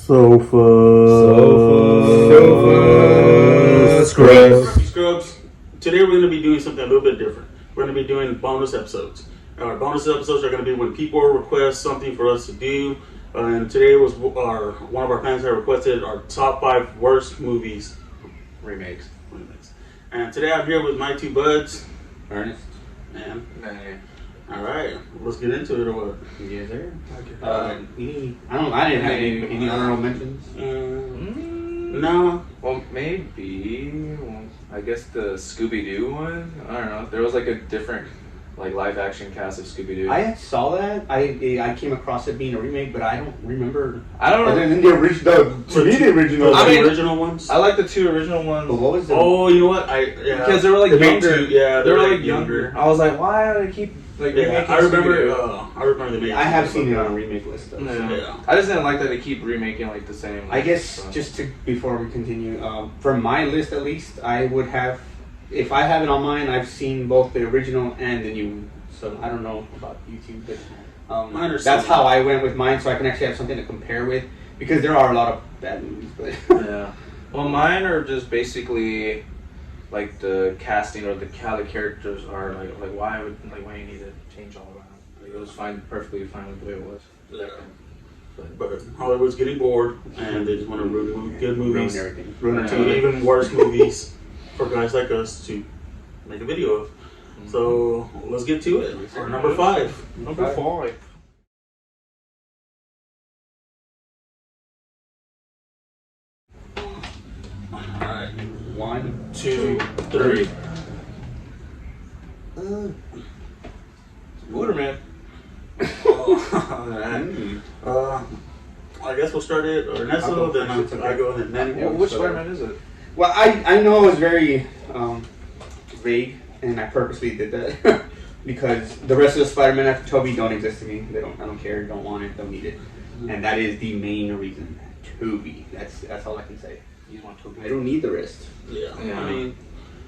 Sofa Scrubs. Today we're going to be doing something a little bit different. We're going to be doing bonus episodes. Our bonus episodes are going to be when people request something for us to do. And today was one of our fans that requested our top 5 worst movies. Remakes. And today I'm here with my two buds. Ernest. And Nah. all right, let's get into it or what? Yes, sir. Okay. I didn't have any honorable mentions. No. Well, maybe. Well, I guess the Scooby-Doo one. I don't know. There was like a different, like live action cast of Scooby-Doo. I saw that. I came across it being a remake, but I don't remember. I don't know. Other than the original, to me the original. I mean, the original ones. I like the 2 original ones. But what was the? Oh, you know what? Because they were like The main younger. two, yeah, they were like younger. I was like, why do they keep like remaking I remember. Scooby-Doo? I remember the main. I have seen it on a remake list though. Yeah. I just didn't like that they keep remaking like the same. I guess stuff. just to before we continue, for my list at least, I would have, if I have it on mine, I've seen both the original and the new. So I don't know about YouTube, but I understand. that's how I went with mine, so I can actually have something to compare with, because there are a lot of bad movies. But Yeah. Well, mine are just basically like the casting or how the characters are. Like why you need to change all around? Like, it was perfectly fine with the way it was. Yeah. But Hollywood's getting bored, and they just want to ruin good movies, ruin everything. to even worse movies for guys like us to make a video of. So let's get to it. Our number 5. Number 5. Alright. 1, 2, 3. Wooderman. Alright. I guess we'll start it. Ernesto, then I go ahead. Then Which Spider-Man is it? Well, I know it was very vague, and I purposely did that because the rest of the Spider-Man after Tobey don't exist to me. I don't care. Don't want it. Don't need it. And that is the main reason. Tobey. That's all I can say. You want Tobey? I don't need the rest. Yeah.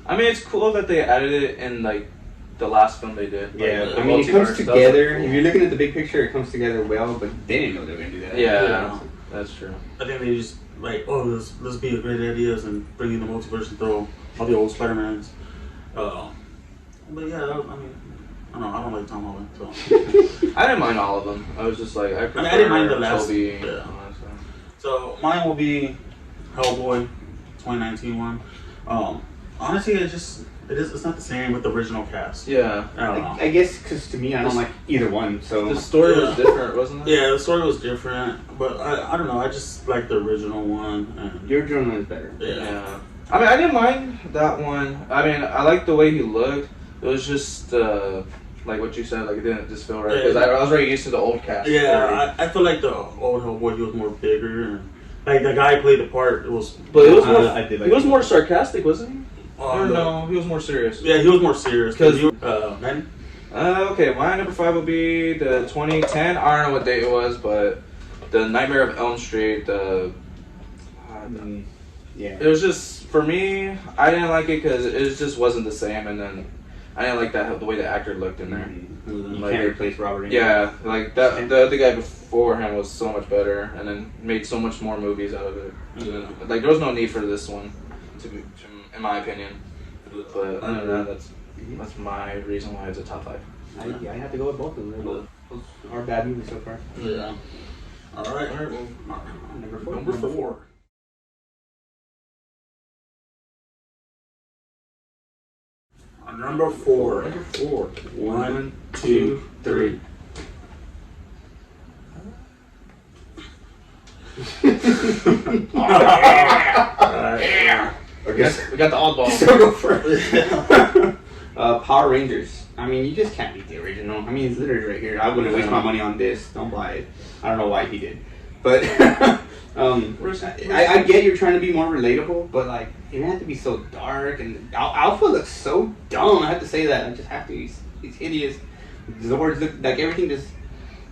I mean, it's cool that they added it in like the last film they did. Yeah, Like, I mean, it comes multiverse stuff. together. If you're looking at the big picture, it comes together well, but they didn't know they were going to do that. Yeah, that's true. I think they just like, oh, let's be a great ideas and bring in the multiverse and throw all the old Spider-Mans. But yeah, I don't like Tom Holland. So I didn't mind all of them. I was just like, I didn't mind the last. Tobey. Yeah. So mine will be Hellboy, 2019 one. Honestly, it's not the same with the original cast. Yeah. I don't know. I guess because to me, I don't like either one. So The story was different, wasn't it? Yeah, the story was different, but I don't know. I just like the original one. And your original one is better. Yeah. I mean, I didn't mind that one. I mean, I liked the way he looked. It was just like what you said, like it didn't just feel right because I was very used to the old cast. Yeah, I feel like the old Hellboy, he was more bigger, and like the guy who played the part, it was. But it was more. I did like he was it. more sarcastic, wasn't he? Or no. no, he was more serious. Yeah, he was more serious. Because man. Okay, my number 5 would be the 2010. I don't know what date it was, but the Nightmare of Elm Street. Yeah. It was just for me. I didn't like it because it just wasn't the same, and then I didn't like the way the actor looked in there. You Like, can't replace Robert. Yeah, like that. The other guy before him was so much better, and then made so much more movies out of it. Yeah. Like there was no need for this one, in my opinion. But other than that, that's my reason why it's a top 5. I have to go with both of them. Those are bad movies so far. Yeah. All right. Number 4. Number 4. Number 4. 1, 2, 3. I guess We got the oddball. still go first. Power Rangers. I mean, you just can't beat the original. I mean, it's literally right here. I wouldn't waste my money on this. Don't buy it. I don't know why he did, but I get you're trying to be more relatable, but like it didn't have to be so dark. And Alpha looks so dumb. I have to say that. I just have to. He's hideous. Zords look like everything. Just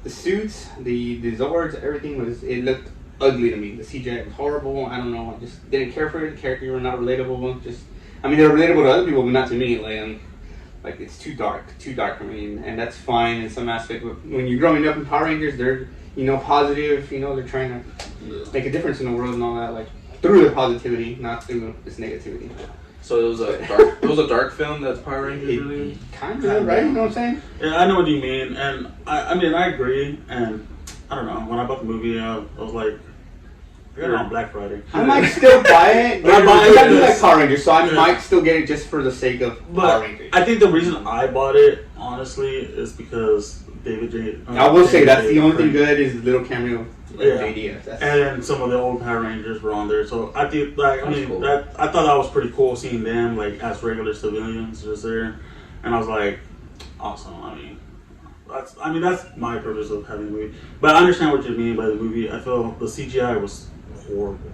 the suits, the Zords, everything it looked ugly to me. The CGI was horrible. I don't know. I just didn't care for it. The characters were not relatable. I mean, they're relatable to other people, but not to me. Like it's too dark for me, and that's fine in some aspect. But when you're growing up in Power Rangers, they're positive. They're trying to make a difference in the world and all that, like through their positivity, not through this negativity. So it was a dark film that's Power Rangers really? Kind of, right? You know what I'm saying? Yeah, I know what you mean, and I mean I agree, and I don't know. When I bought the movie, I was like, I got it on Black Friday. I might still buy it, but I do like Power Rangers, so I might still get it just for the sake of Power Rangers. I think the reason I bought it, honestly, is because David J. I will say that's the only thing good is the little cameo. JD. And then some of the old Power Rangers were on there, so I think like Cool. I thought that was pretty cool seeing them like as regular civilians just there, and I was like, awesome. I mean that's my purpose of having the movie, but I understand what you mean by the movie. I feel the CGI was horrible,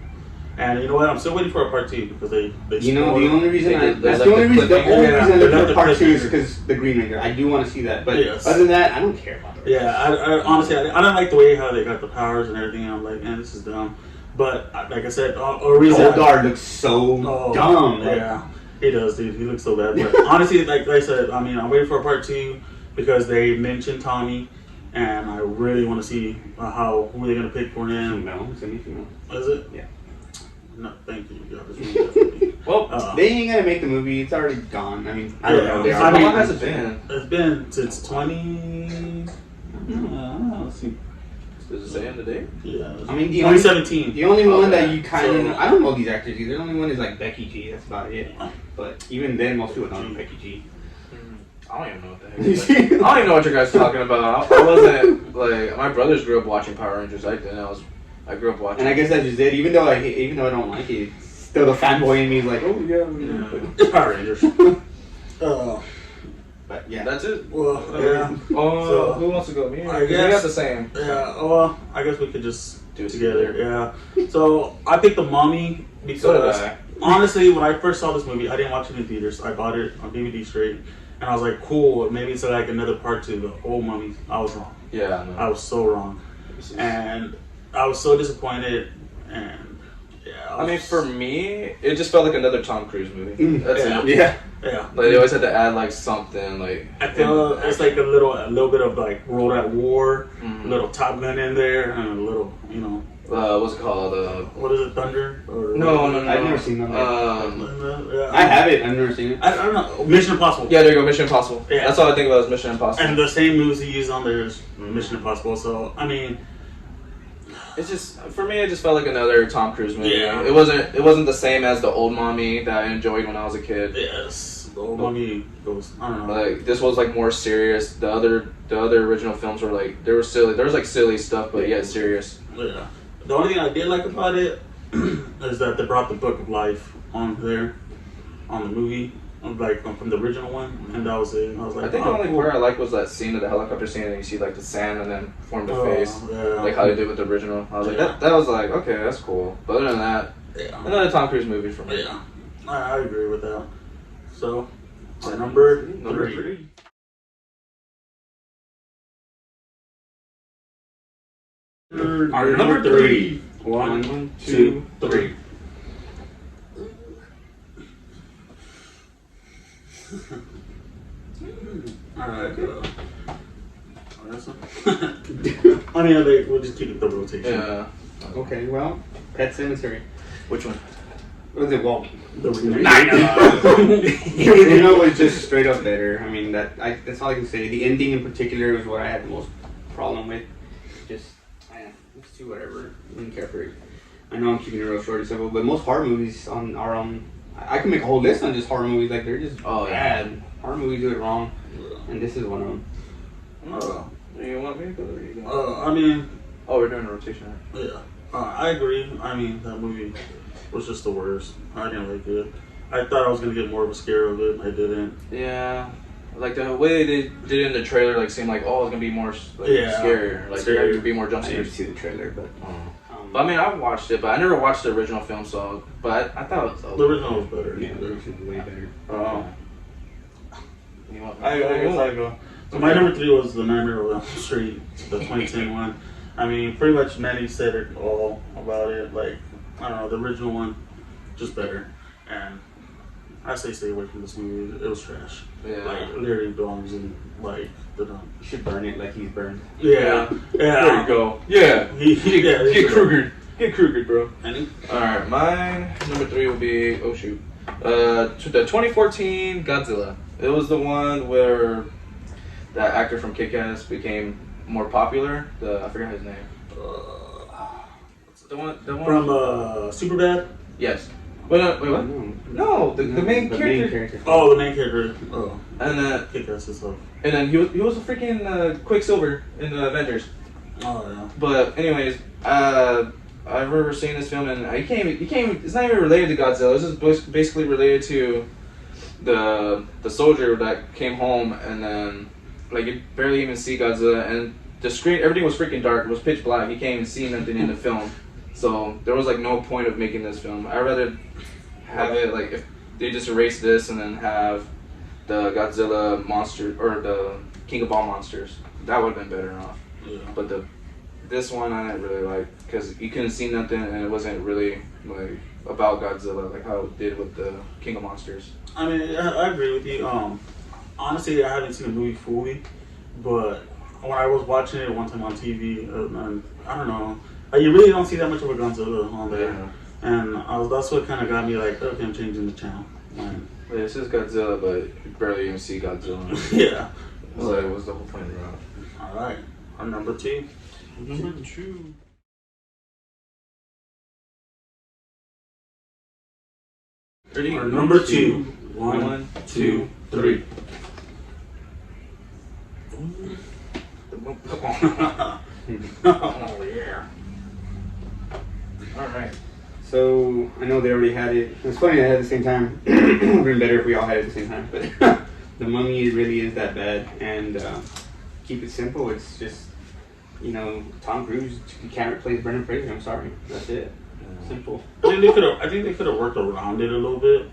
and you know what? I'm still waiting for a part 2 because they you know the only reason I left look for part 2 is because the Green Ranger. I do want to see that, but other than that, I don't care about it. Yeah, I honestly I don't like the way how they got the powers and everything. I'm like, man, this is dumb. But like I said, a reason Goldar looks so dumb. Yeah, he does, dude. He looks so bad. But honestly, like I said, I mean, I'm waiting for a part 2 because they mentioned Tommy, and I really want to see who they're gonna pick for him. No, it's anything else. Is it? Yeah. No, thank you. Yeah, this movie Well, they ain't gonna make the movie. It's already gone. I mean, I don't know. How long has it been? It's been since 20. Let's see. Does it say in the date? Yeah. I mean, 2017. The only one that you kind of I don't know these actors either. The only one is like Becky G. That's about it. But even then, most people don't know Becky G. I don't even know what the heck. I don't even know what you guys are talking about. I wasn't like my brothers grew up watching Power Rangers. I grew up watching. And I guess that's just it. Even though I don't like it, still the fanboy in me is like, oh yeah. Power Rangers. But yeah, that's it. Well, yeah. So, who wants to go? Me? I guess we got the same. Yeah. Well, I guess we could just do it together. Yeah. So I picked The Mummy because honestly, when I first saw this movie, I didn't watch it in theaters. I bought it on DVD straight, and I was like, cool. Maybe it's like another part to the old Mummy. I was wrong. Yeah. No. I was so wrong, and I was so disappointed. And yeah. I mean, for me, it just felt like another Tom Cruise movie. That's it. Yeah. Yeah. Like they always had to add like something like. I feel it's like a little bit of like World at War, a little Top Gun in there, and a little, you know. What's it called? What is it, Thunder? Or No. I've never seen that. Yeah, I have it. I've never seen it. I don't know. Mission Impossible. Yeah, there you go. Mission Impossible. Yeah. That's all I think about is Mission Impossible. And the same moves he used on there is Mission Impossible. So I mean, it's just for me. It just felt like another Tom Cruise movie. Yeah. It wasn't the same as the old Mommy that I enjoyed when I was a kid. yes, the old Mummy goes. I don't know. Like this was like more serious. The other original films were like they were silly. There was like silly stuff, but yet serious. Yeah. The only thing I did like about it is that they brought the Book of Life on there, on the movie, like from the original one, and that was it. And I was like, I think the only part I liked was that scene of the helicopter scene, and you see like the sand and then form the face, like how they did with the original. I was like, that was like, okay, that's cool. But other than that, another Tom Cruise movie for me. Yeah, I agree with that. So, number three. Our Number three. 1, 2, 3. Alright, I mean, we'll just keep it the rotation. Yeah. Okay, well, Pet Cemetery. Which one? What was it? Well, The remake. you know, it's just straight up better. I mean, that's all I can say. The ending in particular was what I had the most problem with. Just, it's too whatever. I didn't care for it. I know I'm keeping it real short and simple, but most horror movies are on. I can make a whole list on just horror movies. Like they're just bad. Horror movies do it wrong, and this is one of them. You want me to go or you go? I mean, we're doing a rotation. yeah, I agree. I mean, that movie was just the worst. I didn't like it. I thought I was gonna get more of a scare of it. I didn't. Yeah, like the way they did it in the trailer, like seemed like it's gonna be more scarier. Like there could be more jump I didn't scares. see the trailer, but. But I mean, I watched it, but I never watched the original film. So, but I thought it was The original was better. Yeah, the original was way better. You want I guess I go. So my number 3 was The Nightmare on Elm Street, the 2010 one. I mean, pretty much Manny said it all about it. Like, I don't know, the original one, just better. And I say stay away from this movie. It was trash. Yeah. Like, literally belongs in, like, the dump. You should burn it like he's burned. Yeah. There you go. Yeah. He Get Kruger. Get Kruger, bro. Any? Alright, mine number 3 will be the 2014 Godzilla. It was the one where that actor from Kick-Ass became more popular. I forgot his name. The one From Superbad? Yes. Wait, what? No, the main character. Oh, the main character. Oh, And Kick-Ass is and then he was a freaking Quicksilver in the Avengers. Oh yeah. But anyways, I remember seeing this film, and he came. It's not even related to Godzilla. This is basically related to the soldier that came home, and then like you barely even see Godzilla, and the screen, everything was freaking dark. It was pitch black. You can't even see nothing in the film. So there was like no point of making this film. I'd rather have it like if they just erase this and then have the Godzilla monster or the King of all monsters. That would have been better off. Yeah. But this one I didn't really like because you couldn't see nothing and it wasn't really like about Godzilla like how it did with the King of Monsters. I mean, I agree with you. Honestly, I haven't seen the movie fully, but when I was watching it one time on TV, I don't know, you really don't see that much of a Godzilla on there, and that's what kind of got me like, okay, I'm changing the channel. This is Godzilla, but you barely even see Godzilla. Yeah. So it was the whole point of it. All right, our number 2. Number 2. Ready? Our number 2. 1, 2, 3. Oh yeah. Alright. So I know they already had it. It's funny they had it at the same time. It would have been better if we all had it at the same time. But the Mummy really is that bad. And keep it simple. It's just, Tom Cruise. You can't replace Brendan Fraser. I'm sorry. That's it. Simple. I think they could have worked around it a little bit,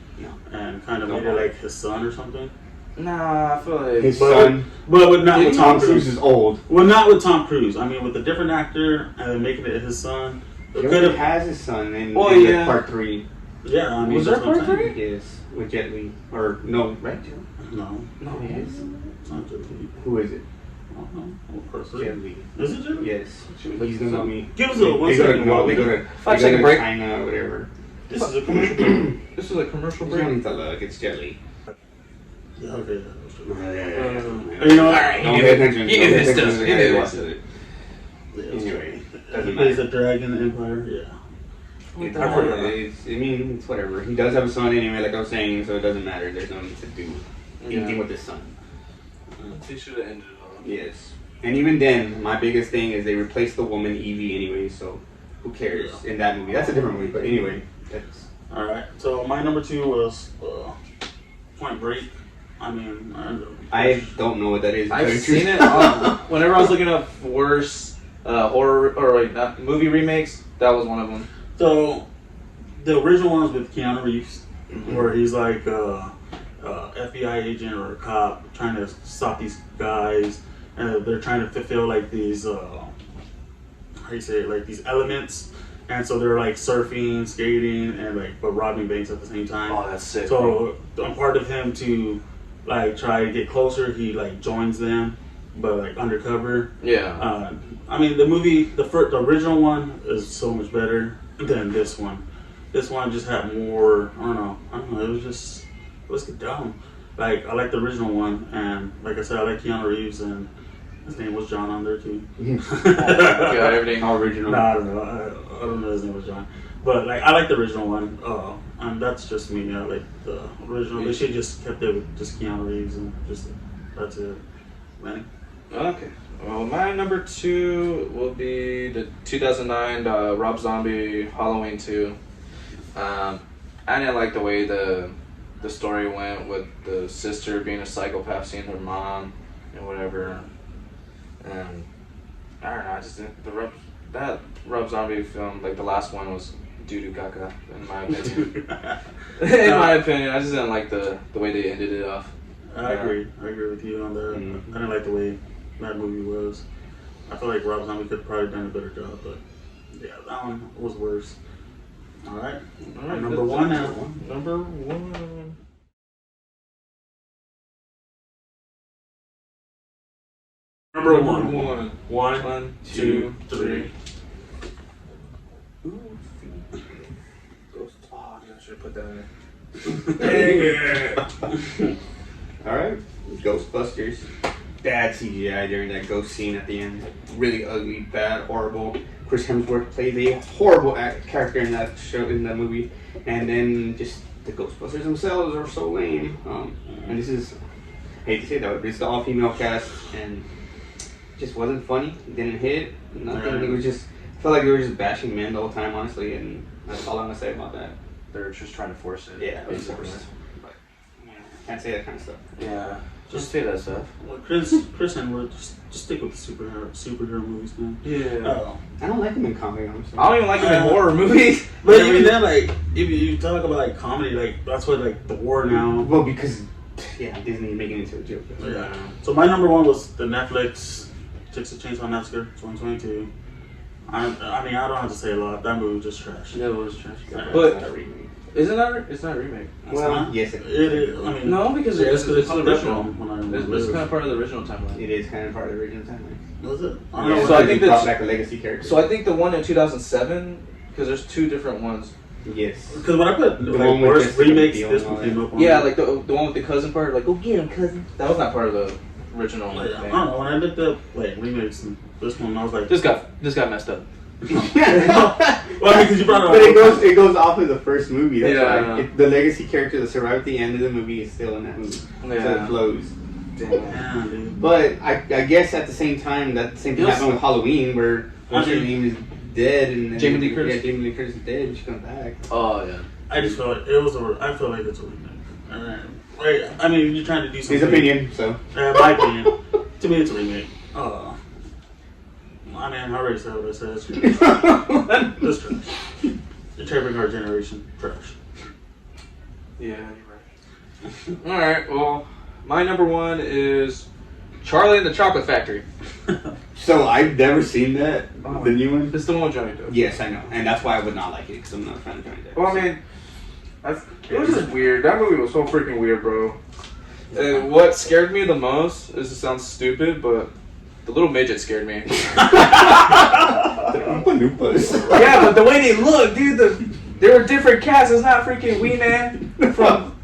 and kind of made it like his son or something. Nah, I feel like His son. But not with Tom Cruise is old. Well, not with Tom Cruise. I mean, with a different actor and then making it his son. He already has his son in part 3. Yeah, I mean, was there part 3? Yes, with Jet Li. Or no, right? No, Yes. it's not Jet Li. Who is it? I don't know. What person? Jet Li. Is it Jet Li? Yes. He's the Mummy. Give us a 1 second. No, they go to 5 second break. China or whatever. This is a commercial break. This is a commercial You break. don't need to look. It's Jet Li. Yeah, okay. You know what? Alright, don't pay attention. You Don't knew pay this attention stuff. to the You guy knew who this. watches it. Anyway, He doesn't plays matter. a dragon Empire. Yeah. It's whatever. He does have a son anyway, like I was saying, so it doesn't matter. There's no need to do anything with his son. He should have ended it all. Yes. And even then, my biggest thing is they replaced the woman Evie anyway, so who cares in that movie? That's a different movie, but anyway. That's... Alright, so my number 2 was Point Break. I mean, I don't know what that is. I've seen it whenever I was looking up worst horror or like not movie remakes. That was one of them. So the original ones with Keanu Reeves, where he's like FBI agent or a cop trying to stop these guys, and they're trying to fulfill like these how do you say it, like these elements, and so they're like surfing, skating, and like but robbing banks at the same time. Oh, that's sick. So a part of him to like try to get closer, he like joins them, but like undercover. Yeah. I mean, the movie, the original one is so much better than this one. This one just had more. I don't know. It was dumb. Like I like the original one, and like I said, I like Keanu Reeves, and his name was John on there too. Got everything. How original. No, I don't know. I don't know his name was John, but like I like the original one. And that's just me. I like the original. They should just kept it with just Keanu Reeves and just that's it. Manny. Okay. Well, my number 2 will be the 2009 Rob Zombie Halloween 2. I didn't like the way the story went with the sister being a psychopath, seeing her mom and whatever. And I don't know. I just didn't, that Rob Zombie film, like the last one, was doo-doo caca in my opinion. In my opinion, I just didn't like the way they ended it off. I agree with you on that. I didn't like the way that movie was. I feel like Rob Zombie could have probably done a better job, but yeah, that one was worse. All right, number 1 now. Number 1. Number 1. 1, 2, 3. Ghost. Oh, I should have put that in there. Alright. Ghostbusters. Bad CGI during that ghost scene at the end. Really ugly, bad, horrible. Chris Hemsworth played a horrible character in that show, in that movie. And then just the Ghostbusters themselves are so lame. And this is, I hate to say that, but it's the all-female cast, and it just wasn't funny. It didn't hit. Nothing. It was just, I felt like they were just bashing men the whole time, honestly, and that's all I'm gonna say about that. They're just trying to force it. Yeah, basically. but can't say that kind of stuff. Yeah, just say that stuff. Well, Chris Hemsworth, just stick with the superhero movies, man. Yeah. I don't like him in comedy, honestly. I don't even like them in horror movies. But even then, like, if you talk about like comedy, like that's what like the war now. Well, because Disney making it into a joke. Yeah. So my number one was the Netflix Texas Chainsaw Massacre 2022. I mean, I don't have to say a lot. That movie was just trash. Yeah, it was trash. But But it's not a remake. isn't that? It's not a remake. Well, yes, it It is. I mean, No, because yeah, it's the the original. When It's kind of part of the original timeline. It is kind of part of the original timeline. Was it? Yeah, know. So I think they brought that's- back a legacy character. So I think the one in 2007, because there's two different ones. yes. Because when I put The like one with worst Jessica remakes, Biel this and all one came that. up on. Yeah, like the one with the cousin part, like go get him, cousin. That was not part of the original Like, I thing. don't know. When I looked up like remakes and this one, I was like, This got messed up. well, because you brought it up. But it goes off of the first movie. That's Yeah. why the legacy character that survived at the end of the movie is still in that movie. So Yeah. it flows. Yeah, dude. But I guess at the same time, that same thing Yes. happened with Halloween, where what's her I mean- name is dead, and then, Jamie Lee Curtis? Yeah, Jamie Lee Curtis is dead, but she comes back. Oh yeah. I just feel like it was I feel like it's a remake. Right. I mean, you're trying to do something. His opinion. So My opinion. To me, it's a remake. I mean, I already said what I said. It's trash. It's trash. You're tearing our generation. Trash. Yeah, you're right. All right. Well, my number one is Charlie and the Chocolate Factory. So I've never seen that, the new one. It's the one with Johnny Depp. Yes, I know, and that's why I would not like it because I'm not a fan of Johnny Depp. Well, I mean, it was just weird. That movie was so freaking weird, bro. And what scared me the most is it sounds stupid, but the little midget scared me. The Oompa Loompas. Yeah, but the way they look, dude, they were different cats. It's not freaking Wee Man from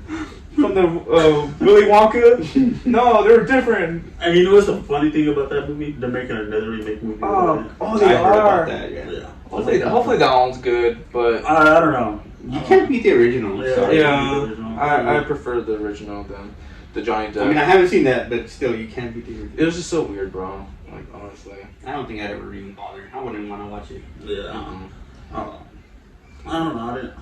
the Willy Wonka. No, they were different. And you know what's the funny thing about that movie? They're making another remake movie. Oh, they I heard are. about that. Yeah. Yeah. Hopefully that one's good, but I don't know. You can't beat the original. Yeah. Sorry. yeah, I prefer the original than the Johnny Depp. I mean, I haven't seen that, but still, you can't beat the original. It was just so weird, bro. Like honestly. I don't think I'd ever even bother. I wouldn't want to watch it. Yeah. I don't know. I didn't.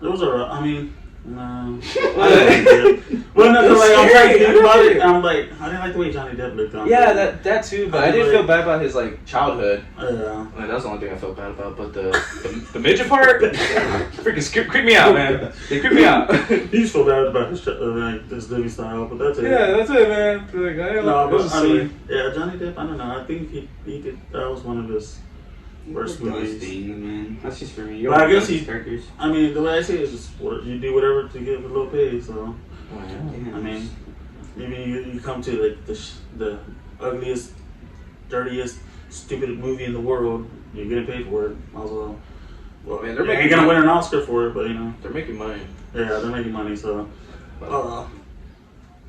It was alright. I mean, no. I didn't like it. Well, no, It was like, I'm trying to scary. think about it. I'm like, I didn't like the way Johnny Depp looked on. Yeah, that too. But I didn't feel bad about his like childhood. Yeah. Like, that's the only thing I felt bad about. But the midget part, freaking creep me out, man. They creep me out. He just felt bad about his like his living style, but that's it. Yeah, that's it, man. Like, No, but I silly. mean, yeah, Johnny Depp. I don't know. I think he did. That was one of his worst movies. Things, man. That's just for me. But I guess characters. I mean, the way I say it is just you do whatever to get a little pay. So Oh, yeah. I mean, maybe you come to like the ugliest, dirtiest, stupid movie in the world. You're getting paid for it. Might as well. Well, Man, they're you ain't making gonna money. win an Oscar for it, but you know, They're making money. yeah, they're making money. So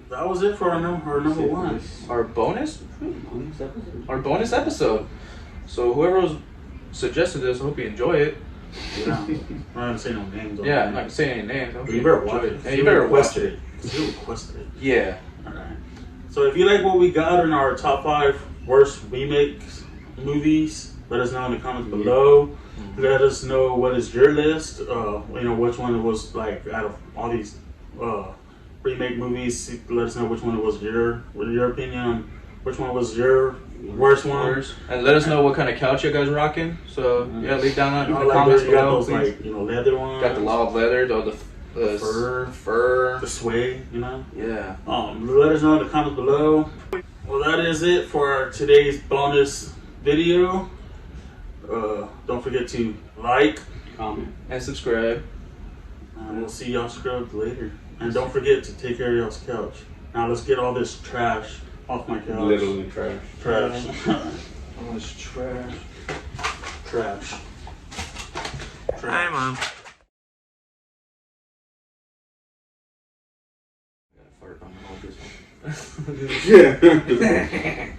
that was it for our number one. Our bonus episode. So whoever suggested this, I hope you enjoy it. Yeah, I'm not gonna say no names. Yeah, I'm not gonna say any names. I hope You better watch enjoy it. Yeah, you better watch it. You requested it. Yeah. Alright. So if you like what we got in our top 5 worst remakes movies, let us know in the comments below. Let us know what is your list. Which one was like out of all these remake movies. Let us know which one was your opinion on which one was your worst one. And let us know what kind of couch you guys rocking. So yeah, leave down that in the Like comments you got below. those Please. leather ones. Got the log leather, the fur. the sway, Yeah. Let us know in the comments below. Well, that is it for today's bonus video. Don't forget to like, Comment. And subscribe. and we'll see y'all scrubs later. And don't forget to take care of y'all's couch. Now let's get all this trash off my couch. Literally trash. Trash. Oh, it's trash. Trash. Hi, Mom. Yeah.